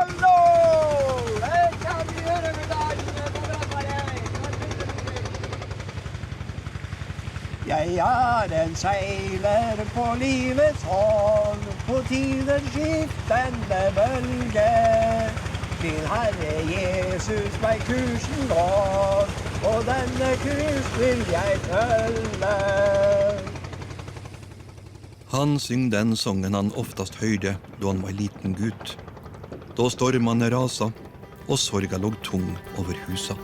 Hallo! Her kan vi høre medaljene på Brattvaret. Jeg er en seiler på livets hånd, på tidens skiftende bølge. Til Herre Jesus meg kursen går, og denne kurs vil jeg følge. Han syng den sången han oftast høyde da han var liten gutt. Da stormene rasa, og sorga låg tung over husa.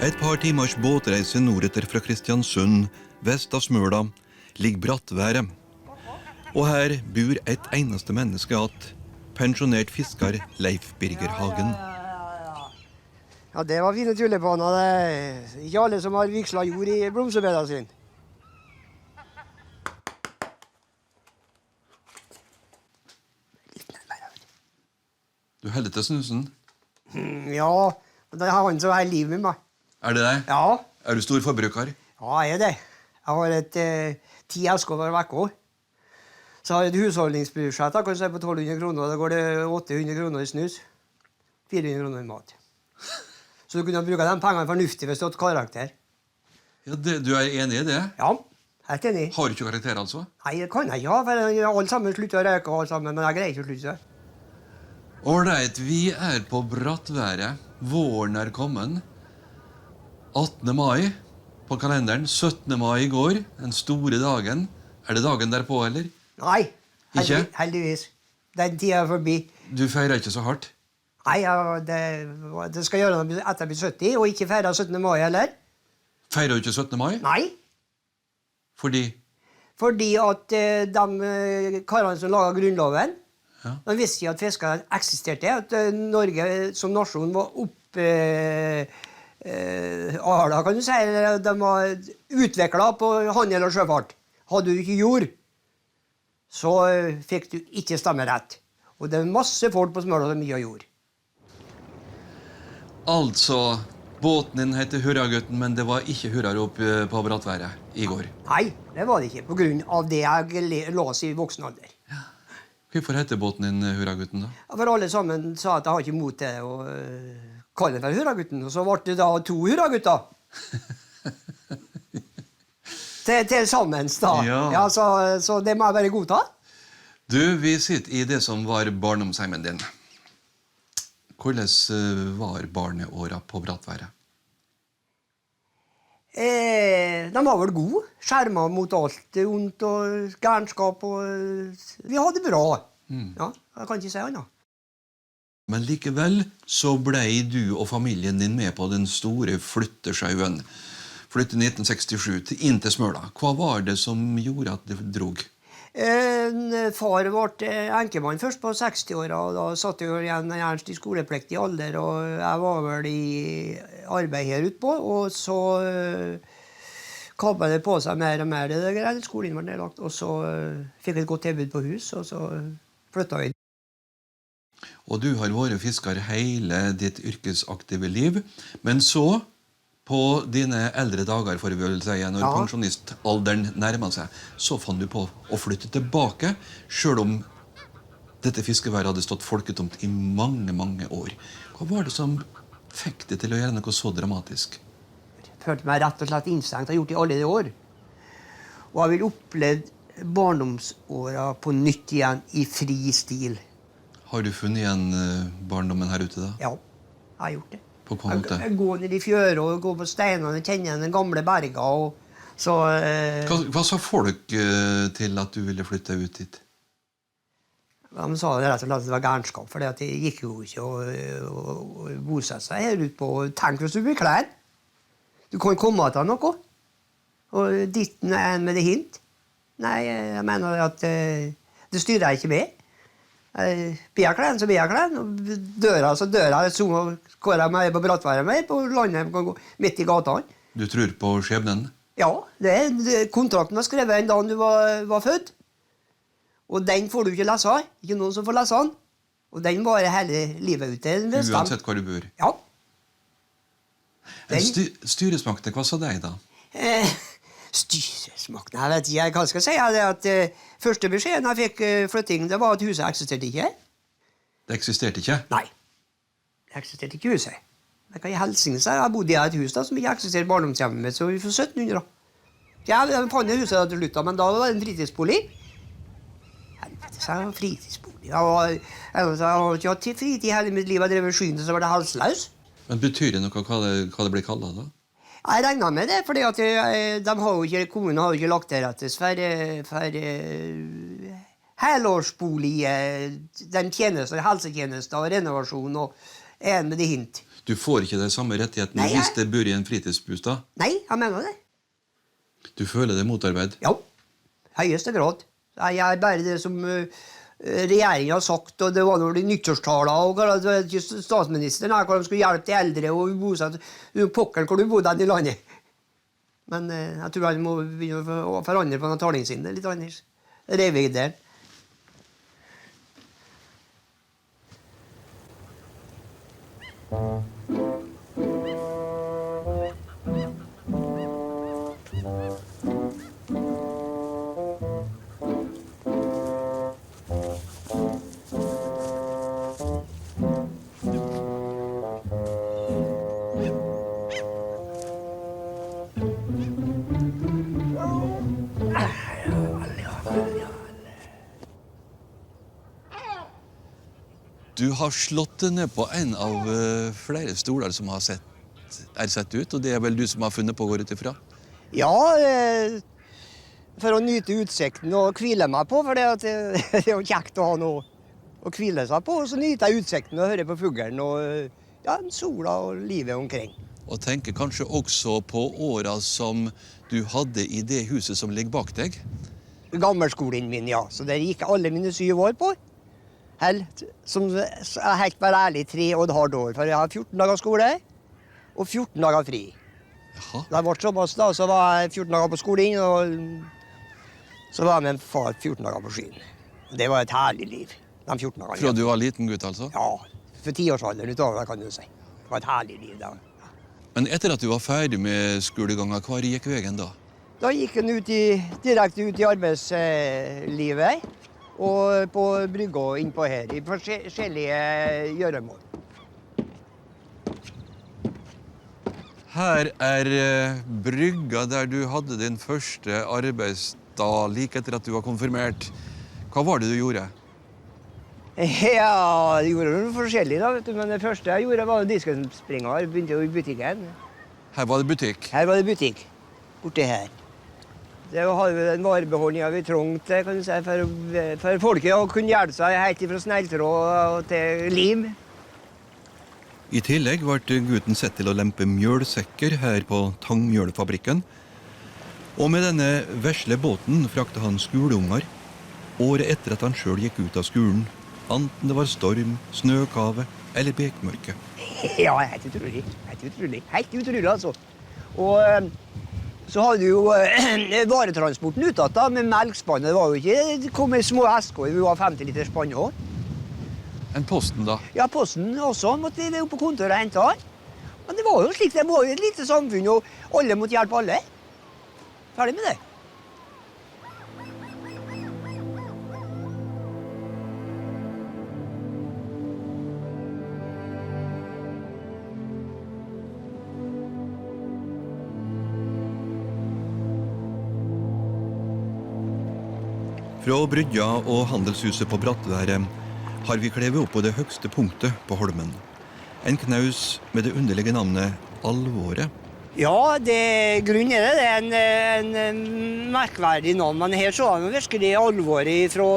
Et par timers båtreise nordetter fra Kristiansund, vest av Smøla, ligger Brattværet. Og her bor et eneste menneske at pensjonert fisker Leif Birger Hagen. Ja, det var fine tulipaner. Det er ikke alle som har vikslet jord i blomsterbedene sine. Du holder til snusen? Ja, det er han som har livet med meg. Er det deg? Ja. Er du stor forbruker? Ja, jeg er det. Jeg har et 10 esker hver uke. Så har jeg et husholdningsbudsjett da, kan du si på 1200 kroner. Da går det 800 kroner i snus. 400 kroner i mat. Så du kunne bruke de pengene fornuftig hvis du hadde karakter. Ja, du er enig i det? Ja, helt enig. Har du ikke karakter, altså? Nei, det kan jeg ikke ha, for alle sammen slutter å røyke, alle sammen, men jeg greier ikke å slutte. Ålreit, vi er på Brattværet. Våren er kommet. 18. mai på kalenderen. 17. mai i går, den store dagen. Er det dagen derpå, eller? Nei, Ikke? heldigvis. Den tiden er forbi. Du feirer ikke så hardt? Nei, ja, det skal gjøre noe etter jeg blir 70, og ikke feire 17. mai heller. Feirer du ikke 17. mai? Nei, Fordi? fordi at de karene som laget grunnloven, Ja. de visste ikke at fiskere eksisterte, at Norge som nasjon var Arla, kan du si, eller de var utviklet på handel og sjøfart. Hadde du ikke jord, så fikk du ikke stemmerett. Og det er masse folk på Smøla som mye jord. Altså, båten din heter Hurragutten, men det var ikke hurrarop på Brattværet i går. Nei, det var det ikke, på grunn av det jeg lås i voksen alder. Hvorfor heter båten din Hurragutten, da? Ja, for alle sammen sa at jeg har ikke mot til å kalle det for Hurragutten, og så ble det da 2 hurragutter. til sammen, da. Ja. Ja, så det må jeg bare godta. Du, vi sitter i det som var barndomsheimen din. Hvordan var barneåra på Brattværet? De var vel gode. Skjermet mot alt ondt og gærenskap. Vi hadde det bra. Ja, jeg kan ikke si annet. Men likevel så ble du og familien din med på den store flyttesjauen. Flyttet i 1967 inn til Smøla. Hva var det som gjorde at det drog? Far ble enkemann først på 60-åra, og da satt jeg igjen Ernst i skolepliktig alder, og jeg var vel i arbeid her utpå, og så kabbet det på seg mer og mer, det greiene, skolen var nedlagt, og så fikk jeg et godt tilbud på hus, og så flyttet jeg. Og du har vært fisker hele ditt yrkesaktive liv, men så på dine eldre dager, får vi vel si, når pensjonistalderen nærmer seg, så fant du på å flytte tilbake, selv om dette fiskeværet hadde stått folketomt i mange, mange år. Hva var det som fikk deg til å gjøre noe så dramatisk? Jeg følte meg rett og slett innstengt, jeg har gjort det i alle de år. Og jeg vil oppleve barndomsåra på nytt igjen i fri stil. Har du funnet igjen barndommen her ute da? Ja, jeg har gjort det. På hva måte? Jeg går ned i fjøret og går på steinene og kjenner den gamle berga. Og så, Hva sa folk til at du ville flytte ut dit? de sa det rett og slett at det var gærenskap, for det gikk jo ikke å bosette seg her ute på. Tenk hvis du blir klær. Du kan komme til noe. Og ditten er en med det hint. Nei, jeg mener at det styrer jeg ikke med. Blir jeg klær, så blir jeg klær. Døra, så døra. Så går jeg meg på Brattværet med, på landet, midt i gatene. Du tror på skjebnen? Ja, kontrakten var skrevet en dag du var født. Og den får du ikke lese av. Ikke noen som får lese den. Og den varer hele livet ute. Uansett hvor du bor? Ja. Styresmakten, hva sa deg da? Styresmakten, jeg vet ikke, hva skal jeg si? Det at første beskjeden jeg fikk flytting, det var at huset eksisterte ikke. Det eksisterte ikke? Nei, det eksisterte ikke huset. Jeg kan i helsingen si, jeg bodde i et hus da, som ikke eksisterte barndomshjemmet mitt, så vi får 1700 da. Jeg fant det huset til slutt, men da var det en fritidsbolig. Helvete, så jeg var fritidsbolig. Jeg har ikke hatt fritid hele mitt liv, jeg drev i skyen, så var det halsløs. Men betyr det noe hva det blir kallet da? Jeg regner med det, fordi at kommunen har jo ikke lagt til rettes for helårsbolig, den tjenesten, helsetjenester og renovasjon og en med det hint. Du får ikke de samme rettighetene hvis det bor i en fritidsbostad? Nei, jeg mener det. Du føler det motarbeid? Ja, høyeste grad. Jeg er bare det som regjeringen har sagt, og det var noen nyttårstaler, og statsministeren her, hvor de skulle hjelpe de eldre og bosette pokkeren hvor du bodde i landet. Men jeg tror han må begynne å forandre på noen talingen sin, litt annet. Revidere. Du har slått ned på en av flere stoler som er sett ut, og det er vel du som har funnet på å gå ut ifra? Ja, for å nyte utsikten og hvile meg på, for det er jo kjekt å ha noe å hvile seg på, og så nyter jeg utsikten og hører på fuglen og sola og livet omkring. Og tenker kanskje også på åra som du hadde i det huset som ligger bak deg? Gammelskolen min, ja. Så der gikk alle mine 7 år på. Som er helt bare ærlig 3,5 år, for jeg har 14 dager skole og 14 dager fri. Jaha. Da ble såpass da, så var jeg 14 dager på skolen, og så var jeg med en far 14 dager på skyen. Det var et herlig liv, de 14 dagene. Fra du var liten gutt, altså? Ja, for 10-årsalderen utover, kan du si. Det var et herlig liv da. Men etter at du var ferdig med skolegangen, hva gikk veien da? Da gikk han direkte ut i arbeidslivet, og på brygga innpå her, i forskjellige gjøremål. Her er brygga der du hadde din første arbeidsdag like etter at du var konfirmert. Hva var det du gjorde? Ja, jeg gjorde noe forskjellig da, vet du. Men det første jeg gjorde var diskenspringer, begynte i butikken. Her var det butikk? Her var det butikk, borte her. Det har jo den varebeholdningen vi trengte, kan du si, for folket å kunne hjelpe seg helt fra snelltråd til lim. I tillegg ble gutten sett til å lempe mjølsekker her på Tangmjølfabrikken. Og med denne vesle båten frakte han skoleunger, året etter at han selv gikk ut av skolen, enten det var storm, snøkave eller bekmørke. Ja, helt utrolig, helt utrolig altså. Og så hadde jo varetransporten utad da, med melkspannet. Det var jo ikke, det kom i små esker, vi var 50 liters spann også. En posten da? Ja, posten også måtte vi opp på kontoret og hente han. Men det var jo slik, det var jo et lite samfunn, og alle måtte hjelpe alle. Ferdig med det. Fra brygga og handelshuset på Brattværet har vi klevet opp på det høgste punktet på Holmen. En knaus med det underlige navnet Alvåret. Ja, grunnen er det. Det er en merkverdig navn, men her så han virkelig alvoret fra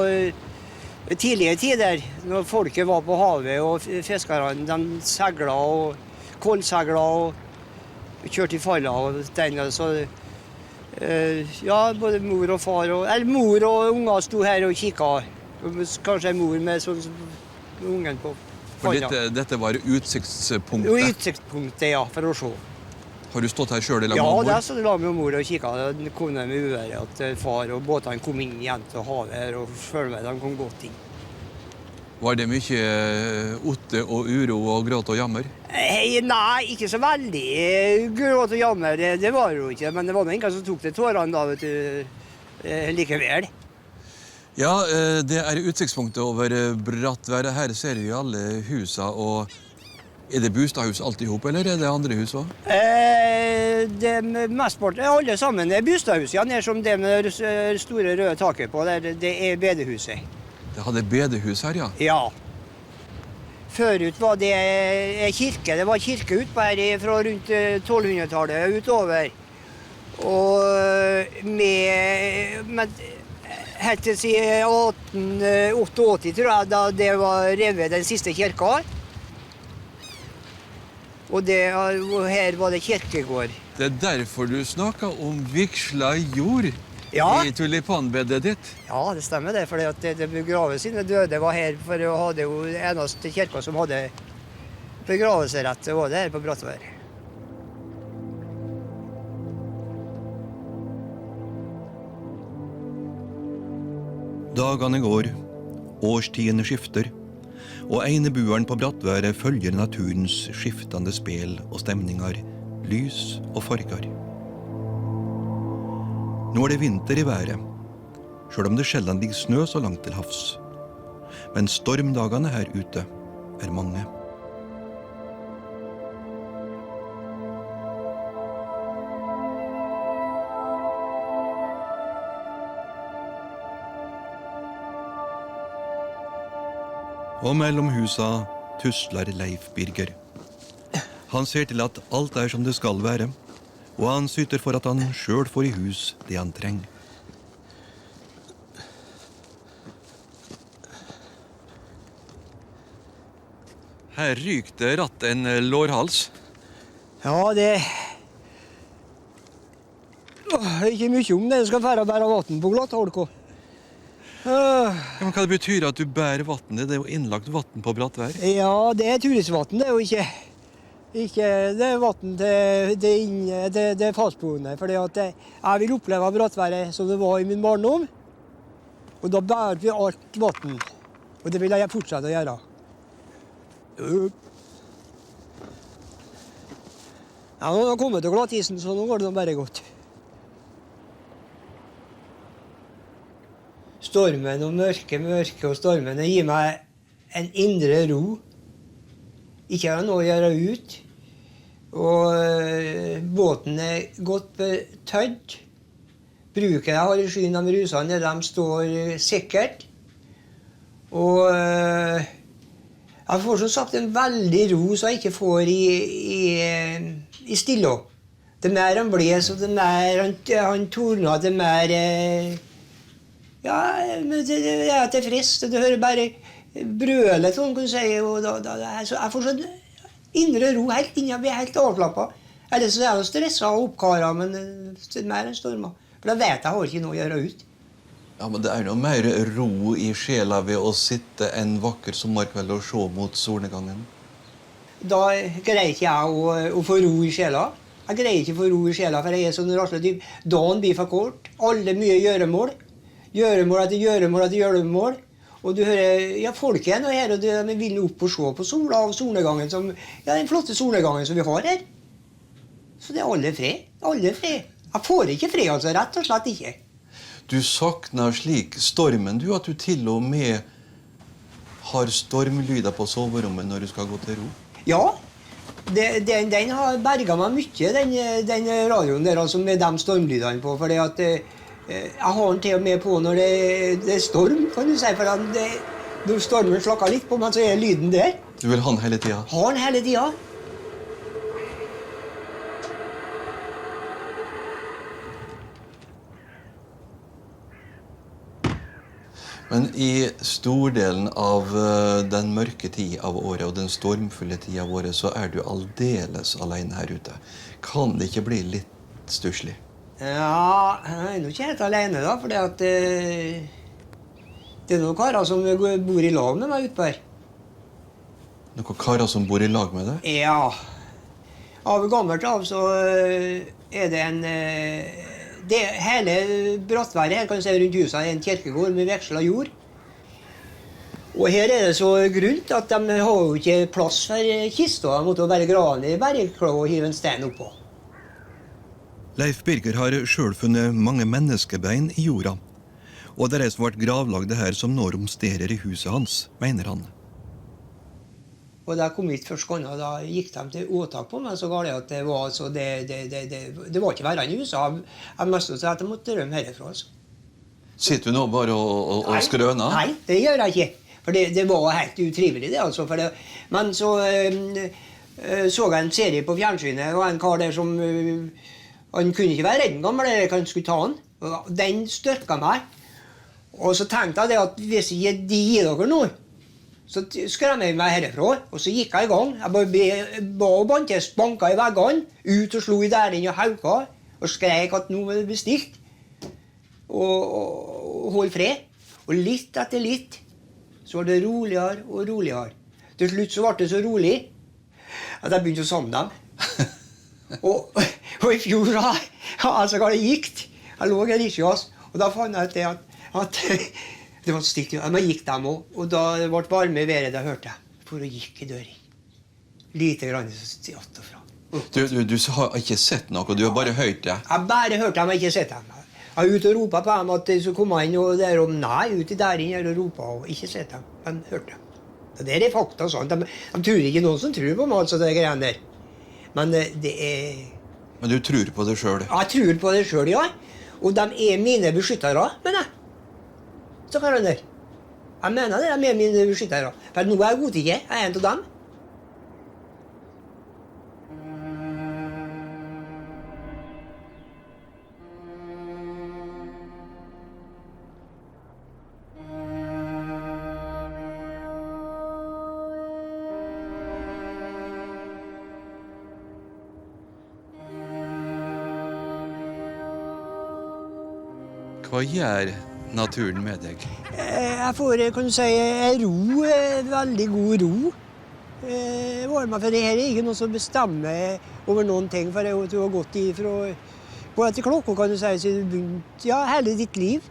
tidlige tider, når folket var på havet og fiskerne, de seglet og kolseglet og kjørte i falla og den, så ja, både mor og far, eller mor og unger sto her og kikket. Kanskje en mor med sånn ungen på falla. For dette var utsiktspunktet? Jo, utsiktspunktet, ja, for å se. Har du stått her selv i lag med mor? mor? Ja, der stod jeg med mor og kikket. Det kom ned med uværet at far og båtene kom inn igjen til havet her og følte meg de kom godt inn. Var det mye otte og uro og gråt og jammer? Nei, ikke så veldig gråt og jammer, det var jo ikke. Men det var noen som tok det tårene da, vet du, likevel. Ja, det utsiktspunktet over Brattværet. Her ser vi alle husa, og er det Bustadhus alt ihop, eller er det andre hus også? Det mestparten, alle sammen er Bustadhus, ja, ned som det med det store røde taket på, det er bedehuset. Det hadde bedehus her, ja. Ja. Førut var det kirke. Det var kirke utpå her fra rundt 1200-tallet utover. Og med helt til siden 1888, tror jeg, da det var revet den siste kirka. Og her var det kirkegård. Det er derfor du snakket om vigsla jord. Ja. I tulipanbedet ditt. Ja, det stemmer det, for det begravet sine døde var her, for å ha det jo eneste kirka som hadde begravelserett, det var det her på Brattværet. Dagene går, årstidene skifter, og einebueren på Brattværet følger naturens skiftende spel og stemninger, lys og farger. Nå er det vinter i været, selv om det sjelden ligger snø så langt til havs. Men stormdagene her ute er mange. Og mellom husa tusler Leif Birger. Han ser til at alt er som det skal være, og han syter for at han selv får i hus det han trenger. Her ryker det ratt en lårhals. Ja, det er ikke mye om det. Det skal være bare vann på glatt holk. Ja, men hva det betyr at du bærer vann? Det er jo innlagt vann på Brattværet. Ja, det er turistvann, det er jo ikke det er vann det er fastboende. For jeg vil oppleve Brattværet som det var i min barndom. Og da bærer vi alt vann. Og det vil jeg fortsette å gjøre. Ja, nå har jeg kommet til glattisen, så nå går det bare godt. Stormen og mørke og stormene gir meg en indre ro. Ikke har noe å gjøre ut. Og båten er godt betødd. Bruket jeg har i skyen av rusene, de står sikkert. Og jeg får som sagt en veldig ro som jeg ikke får i stille. Det mer han bles, og det mer han torner, det mer ja, men det er tilfreds. Du hører bare brølet, sånn kan du si. Og jeg får sånn indre ro helt inn, jeg blir helt avslappet. Ellers så er jeg stresset og oppkaret, men det er mer enn stormer. For da vet jeg har ikke noe å gjøre ut. Ja, men det er noe mer ro i sjela ved å sitte en vakker sommerkveld og se mot solnedgangen. Da greier ikke jeg å få ro i sjela. Jeg greier ikke å få ro i sjela, for jeg er sånn rastløs typ. Dagen blir for kort. Alle mye gjøremål. Gjøremål etter gjøremål etter gjøremål. Og du hører, ja, folk er nå her, og de vil opp og se på sola og solnedgangen, den flotte solnedgangen som vi har her. Så det er alle fred. Alle fred. Jeg får ikke fred, altså, rett og slett ikke. Du sakner slik stormen, du, at du til og med har stormlyder på soverommet når du skal gå til ro? Ja, den har berget meg mye, den radioen der, altså med de stormlydene på, fordi at jeg har den til og med på når det er storm, kan du si, for når stormen slakker litt på meg, så er lyden der. Du vil ha den hele tiden? Ha den hele tiden. Men i stordelen av den mørke tid av året og den stormfulle tid av året, så er du aldeles alene her ute. Kan det ikke bli litt stusslig? Ja, jeg er nok ikke helt alene da, for det er noen karer som bor i lag med meg ute her. Noen karer som bor i lag med deg? Ja. Av gammelt av så er det en... hele Brattværet her kan du se rundt huset er en kirkegård med veksla jord. Og her det så grunt at de har jo ikke plass for kista. De måtte jo bare grave den i bergklå og hive en stein oppå. Leif Birger har selv funnet mange menneskebein i jorda, og det er som ble gravlagd her som nå romsterer i huset hans, mener han. Og da jeg kom hit første gang, da gikk de til åtak på meg, så galt at det var, altså, det var ikke verre enn i huset. Jeg mest så at jeg måtte rømme herifra. Altså. Sitter du nå bare og skrøner? Nei, det gjør jeg ikke. For det var helt utrivelig det, altså. Men så så jeg en serie på fjernsynet, det var en kar der som... Han kunne ikke være redd en gammel, jeg kan skulle ta han. Den størket meg. Og så tenkte jeg det at hvis jeg gir dere noe, så skremmer jeg meg herifra. Og så gikk jeg i gang. Jeg ba og banka i veggene, ut og slo i dæren og hauka, og skrek at noe var bestilt. Og hold fred. Og litt etter litt, så var det roligere og roligere. Til slutt så ble det så rolig, at jeg begynte å samle dem. Og i fjor altså hva det gikk. Jeg lå her ikke, og da fant jeg ut at det var stilt. Men jeg gikk dem også, og da det ble varme i været, da hørte jeg. For å gikk i døren. Lite grann så stjått og fra. Du har ikke sett noe, du har bare hørt det? Jeg bare hørt dem, jeg har ikke sett dem. Jeg har ute og ropet på dem at så kom jeg inn, og der om nei, ute i døren her og ropet, og ikke sett dem, men hørte dem. Og det er fakta sånn. De tror ikke noen som tror på meg, altså det greiene der. Men det er... Men du tror på det selv? Jeg tror på det selv, ja. Og de er mine beskyttere, mener jeg. Så kan han der. Jeg mener det, de er mine beskyttere. For nå er jeg god til ikke, jeg er en av dem. Hva gjør naturen med deg? Jeg får, kan du si, ro, veldig god ro. For det her er ikke noe som bestemmer over noen ting, for du har gått ifra på etter klokka, kan du si, så du begynt, ja, hele ditt liv.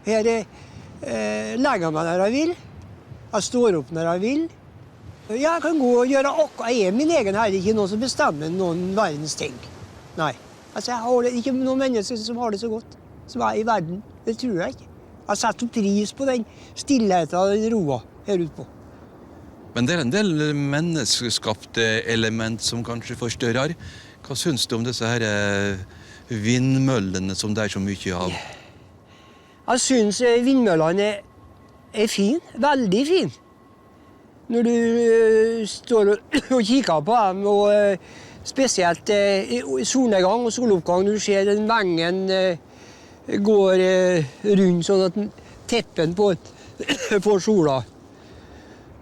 Her legger jeg meg når jeg vil, jeg står opp når jeg vil. Jeg kan gå og gjøre akkurat, jeg er min egen her, ikke noe som bestemmer noen verdens ting. Nei, altså jeg har ikke noen mennesker som har det så godt. Som er i verden. Det tror jeg ikke. Jeg setter pris på den stillheten og den roa her ute på. Men det er en del menneskeskapte element som kanskje forstørrer. Hva synes du om disse her vindmøllene som det er så mye av? Jeg synes vindmøllene er fin. Veldig fin. Når du står og kikker på dem, og spesielt i solnedgang og soloppgang, når du ser den vengen går rundt sånn at teppen på sola.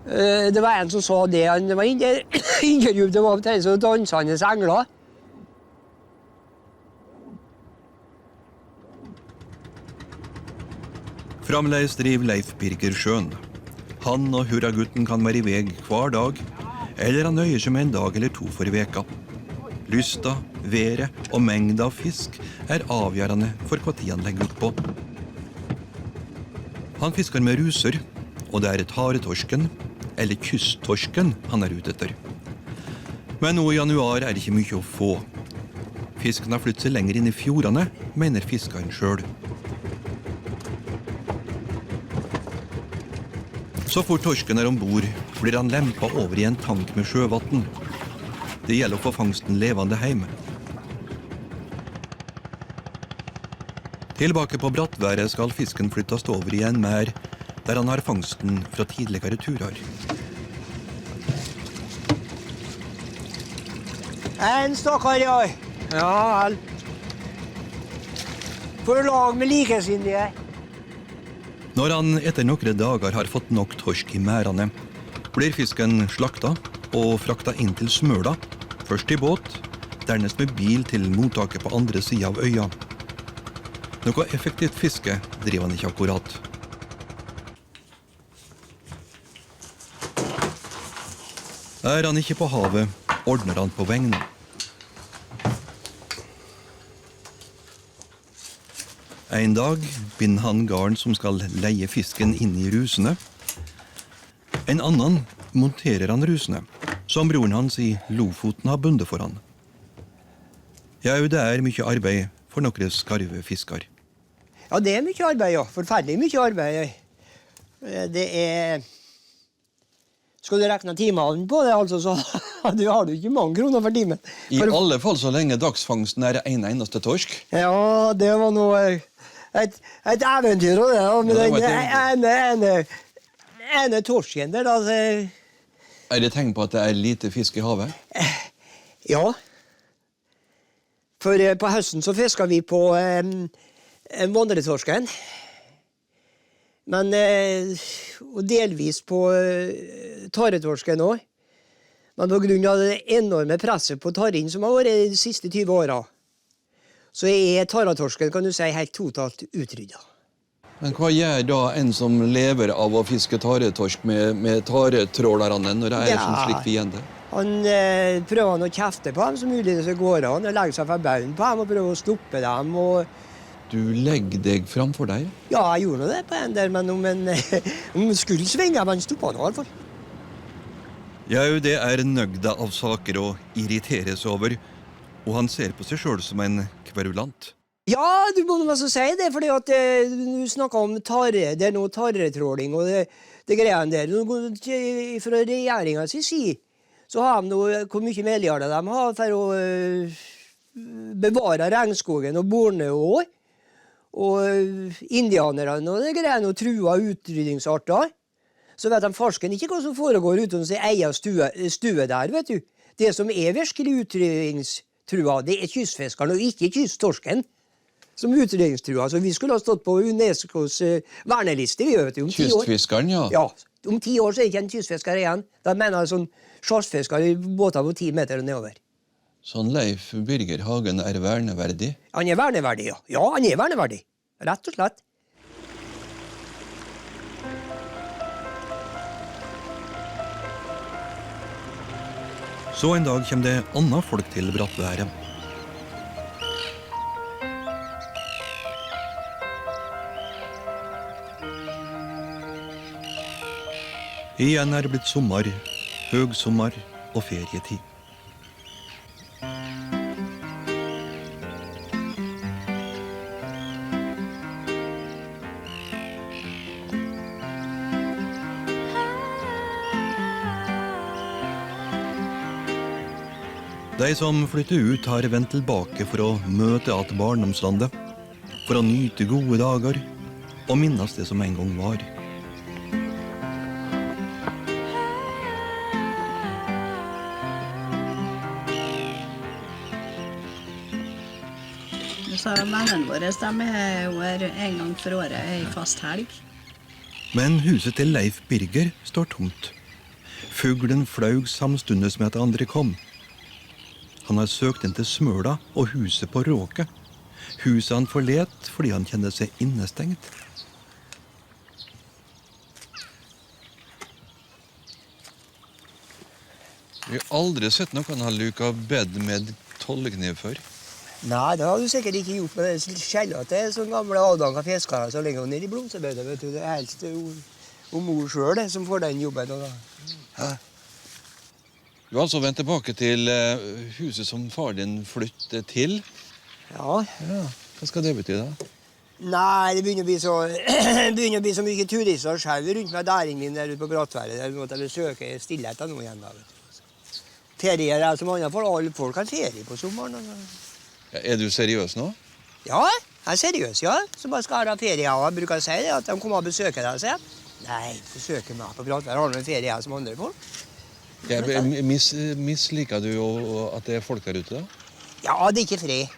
Det var en som sa det, det var intervjuet, det var så dansende engler. Framleis driver Leif Birger sjøen. Han og hurragutten kan være i veg hver dag, eller han nøyer seg med en dag eller to for i veka. Lysta, været og mengda av fisk er avgjørende for hva tid han legger ut på. Han fisker med ruser, og det er et haretorsken, eller kysttorsken, han er ute etter. Men nå i januar er det ikke mye å få. Fisken har flyttet seg lenger inn i fjordene, mener fiskeren selv. Så fort torsken er ombord, blir han lempet over i en tank med sjøvatten. Det gjelder å få fangsten levende hjem. Tilbake på Brattværet skal fisken flyttes over i en mær, der han har fangsten fra tidligere turer. En stakkar, ja. Ja, vel. For lag med likesinnige. Når han etter noen dager har fått nok torsk i mærene, blir fisken slakta og frakta inn til Smøla, først i båt, dernest med bil til mottaket på andre siden av øya. Noe effektivt fiske driver han ikke akkurat. Er han ikke på havet, ordner han på vegnen. En dag binder han garn som skal leie fisken inn i rusene. En annen monterer han rusene, som broren hans i Lofoten har bundet for han. Ja, det mye arbeid for noen skarvefiskar. Ja, det mye arbeid, ja. Forferdelig mye arbeid. Det Skal du rekne timene på det, altså, så har du ikke mange kroner for timen. I alle fall så lenge dagsfangsten en eneste torsk. Ja, det var noe et eventyr, og det, da, med den ene torsken der, da. Det tegn på at det lite fisk i havet? Ja. For på høsten så fisker vi på vandretorsken. Men og delvis på taretorsken også. Men på grunn av det enorme presset på tarren som har vært de siste 20 årene, så taretorsken, kan du si, helt totalt utryddet. Men hva gjør da en som lever av å fiske taretorsk med taretrålerne når det en slik fiende? Han prøver å kjefte på dem så mulig det går an, og legge seg for baugen på dem og prøve å stoppe dem. Du legger deg framfor deg? Ja, jeg gjorde det på en der, men om skulle svinge, men stoppet han i hvert fall. Ja, det nøgda av saker å irriteres over, og han ser på seg selv som en kverulant. Ja, du må også si det, fordi at du snakket om det noe taretråling og det greiene der. Fra regjeringens side så har de hvor mye milliarder de har for å bevare regnskogen og Borneo og indianerne og det greiene og trua utrydningsarter. Så vet de farsken ikke hva som foregår utom sin egen stue der, vet du. Det som virkelig utrydningstrua, det kystfiskeren og ikke kysttorsken som utrydningstrua. Så vi skulle ha stått på UNESCOs verneliste, vet du, om 10 år. Kystfiskeren, ja. Ja, om 10 år så ikke en kystfisker igjen. Da mener jeg sånn sjarsfisker i båter på 10 meter og nedover. Sånn Leif Birger Hagen verneverdig? Han verneverdig, ja. Ja, han verneverdig. Rett og slett. Så en dag kommer det andre folk til Brattværet. Igjen det blitt sommer, høgsommer og ferietid. De som flytter ut har vendt tilbake for å møte at barndomslandet, for å nyte gode dager og minnes det som en gang var. Så vennene våre er en gang for året i fast helg. Men huset til Leif Birger står tomt. Fuglen flaug samstundes med at andre kom. Han har søkt inn til Smøla og huset på Råke. Huset han forlet fordi han kjenner seg innestengt. Vi har aldri sett noen ha luka bed med tollekniv før. Nei, det har du sikkert ikke gjort, men det skjellete sånne gamle avdanka fiskere som ligger nede i blomsterbødet, vet du. Det helst mor selv som får den jobben. Ja. Du har altså vendt tilbake til huset som far din flyttet til. Ja. Hva skal det bety da? Nei, det begynner å bli så mye turister og skjau rundt med dæringen min der ute på Brattværet. Der måtte jeg besøke stillheten nå igjen da, vet du. Ferier som andre for alle folk har ferie på sommeren. Ja, du seriøs nå? Ja, jeg seriøs, ja. Så bare skal ha ferie av. Jeg bruker å si det, at de kommer og besøker deg, sier jeg. Nei, besøker meg på Brattværet. Har du en ferie som andre folk? Ja, misliker du at det er folk der ute da? Ja, det er ikke fred.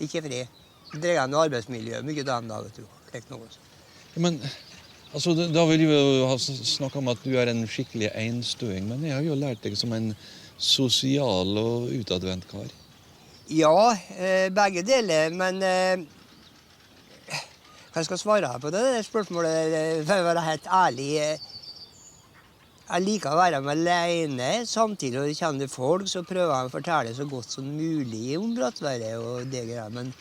Ikke fred. Det dreier noe arbeidsmiljø, mye den da, vet du. Men, altså, da vil vi jo ha snakket om at du er en skikkelig einstøing, men jeg har jo lært deg som en sosial og utadvendt kar. Ja, begge deler, men hva skal jeg svare på det spørsmålet? For å være helt ærlig, jeg liker å være med alene, samtidig når det kommer folk, så prøver jeg å fortelle så godt som mulig om Brattværet og det greier, men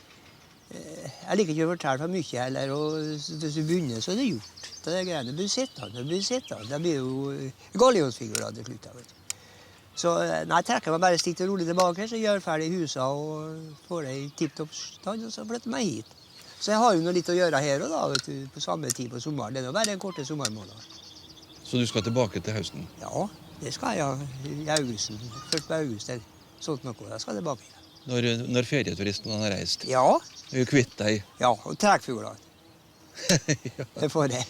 Jeg liker ikke å fortelle for mye heller, og hvis du begynner, så er det gjort. Det er greiene blir sittende. Det blir jo gallionsfigurer til slutt. Vet du. Så nei, jeg trekker meg bare stikk rolig tilbake, så gjør ferdig huset og får det i tipptopp stand, og så flytter meg hit. Så jeg har jo noe litt å gjøre her og da, vet du, på samme tid på sommeren. Det er jo bare en korte sommermåned. Så du skal tilbake til høsten? Ja, det skal jeg i augusten. Først på august, sånt noe, jeg skal tilbake. Når ferieturisten har reist? Ja. Du er kvitt deg? Ja, og trekfuglene. Ja. Det får jeg.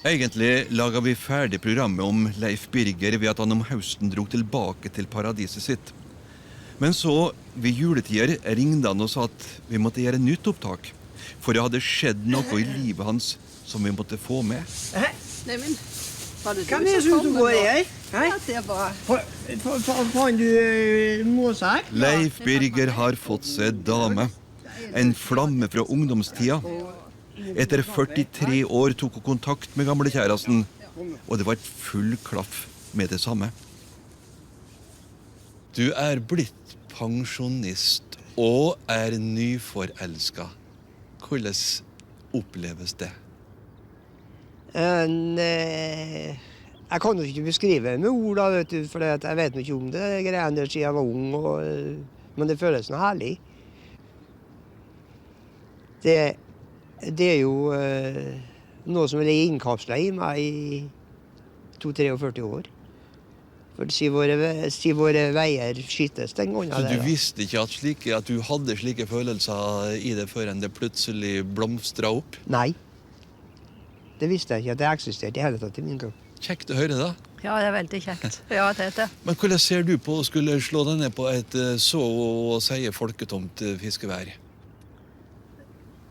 Egentlig laget vi ferdig programmet om Leif Birger ved at han om høsten dro tilbake til paradiset sitt. Men så, ved juletider, ringte han og sa at vi måtte gjøre nytt opptak. For det hadde skjedd noe i livet hans som vi måtte få med. Neimen, var det Hvem du er det som som kom går med her? da? Ja, det var... Fant du måsær? Leif Birger har fått seg dame. En flamme fra ungdomstida. Etter 43 år tok hun kontakt med gamlekjæresten, og det var et full klaff med det samme. Du er blitt pensjonist og er nyforelska. Hvordan oppleves det? Jeg kan jo ikke beskrive det med ord, da, vet du, for jeg vet ikke om det greiene der siden jeg var ung, men det føles noe herlig. Det er jo noe som er innkapslet i meg i 42 år. For si våre veier skyttes den gangen. Så du visste ikke at du hadde slike følelser i det før enn det plutselig blomstret opp? Nei. Det visste jeg ikke at det eksisterte i hele tatt i min kropp. Kjekt å høre da. Ja, det er veldig kjekt. Ja, det er det. Men hvordan ser du på å skulle slå deg ned på et så å si folketomt fiskevær?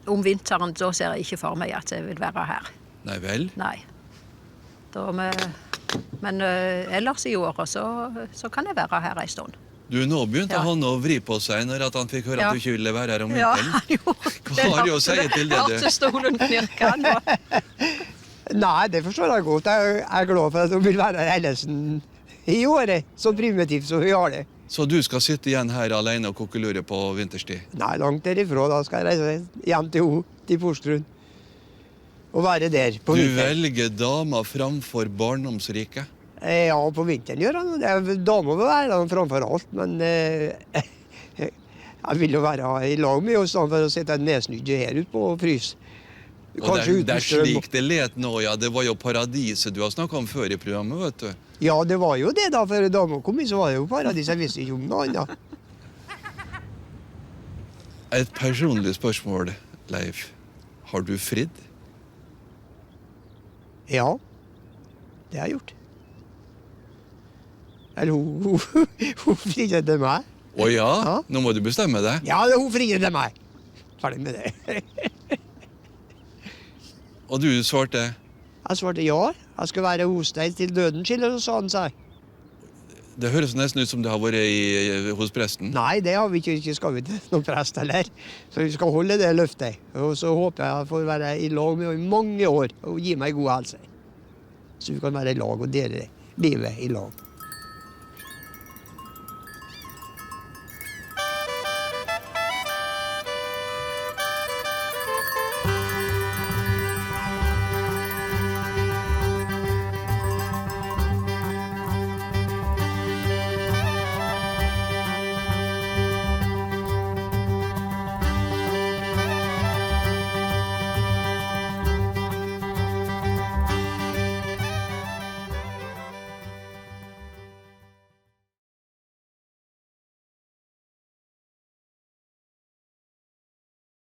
Om vinteren så ser jeg ikke for meg at jeg vil være her. Nei vel? Nei. Men ellers i året så kan jeg være her en stund. Du, nå begynte Ja. han å vri på seg når at han fikk høre Ja. at du ikke ville være her om Ja, vinteren. han gjorde det. Hva har du å si til det, du? Hørte stolen knirke nå. Nei, det forstår jeg godt. Jeg er glad for at hun vil være her Ellesen i året, så primitivt som vi har det. Så du skal sitte igjen her alene og kokkelure på vinterstid? Nei, langt derifra. Da skal jeg reise hjem til henne, til Porsgrunn. Og være der på Du vinteren. velger dama framfor barndomsriket? Ja, på vinteren gjør han det. Dama vil være der framfor alt, men jeg vil jo være i lag med oss for å sitte nedsnudd her ute på frys. Og det uten er strøm. slik det let nå, ja. Det var jo paradiset du har snakket om før i programmet, vet du. Ja, det var jo det da, før dama kom inn, så var det jo paradis. Jeg visste ikke om noe annet. Et personlig spørsmål, Leif. Har du fridd? Ja, det har jeg gjort. Eller hun fridde til meg. Å ja? Ja. Nå må du bestemme deg. Ja, hun fridde til meg. Ferdig med det. Og du svarte? Jeg svarte ja. Jeg skal være hos deg til døden skiller, sa han seg. Det høres nesten ut som det har vært hos presten. Nei, det har vi ikke skal vi til noen prest heller. Så vi skal holde det løftet. Og så håper jeg får være i lag med henne i mange år og gi meg god helse. Så vi kan være i lag og dele livet i lag.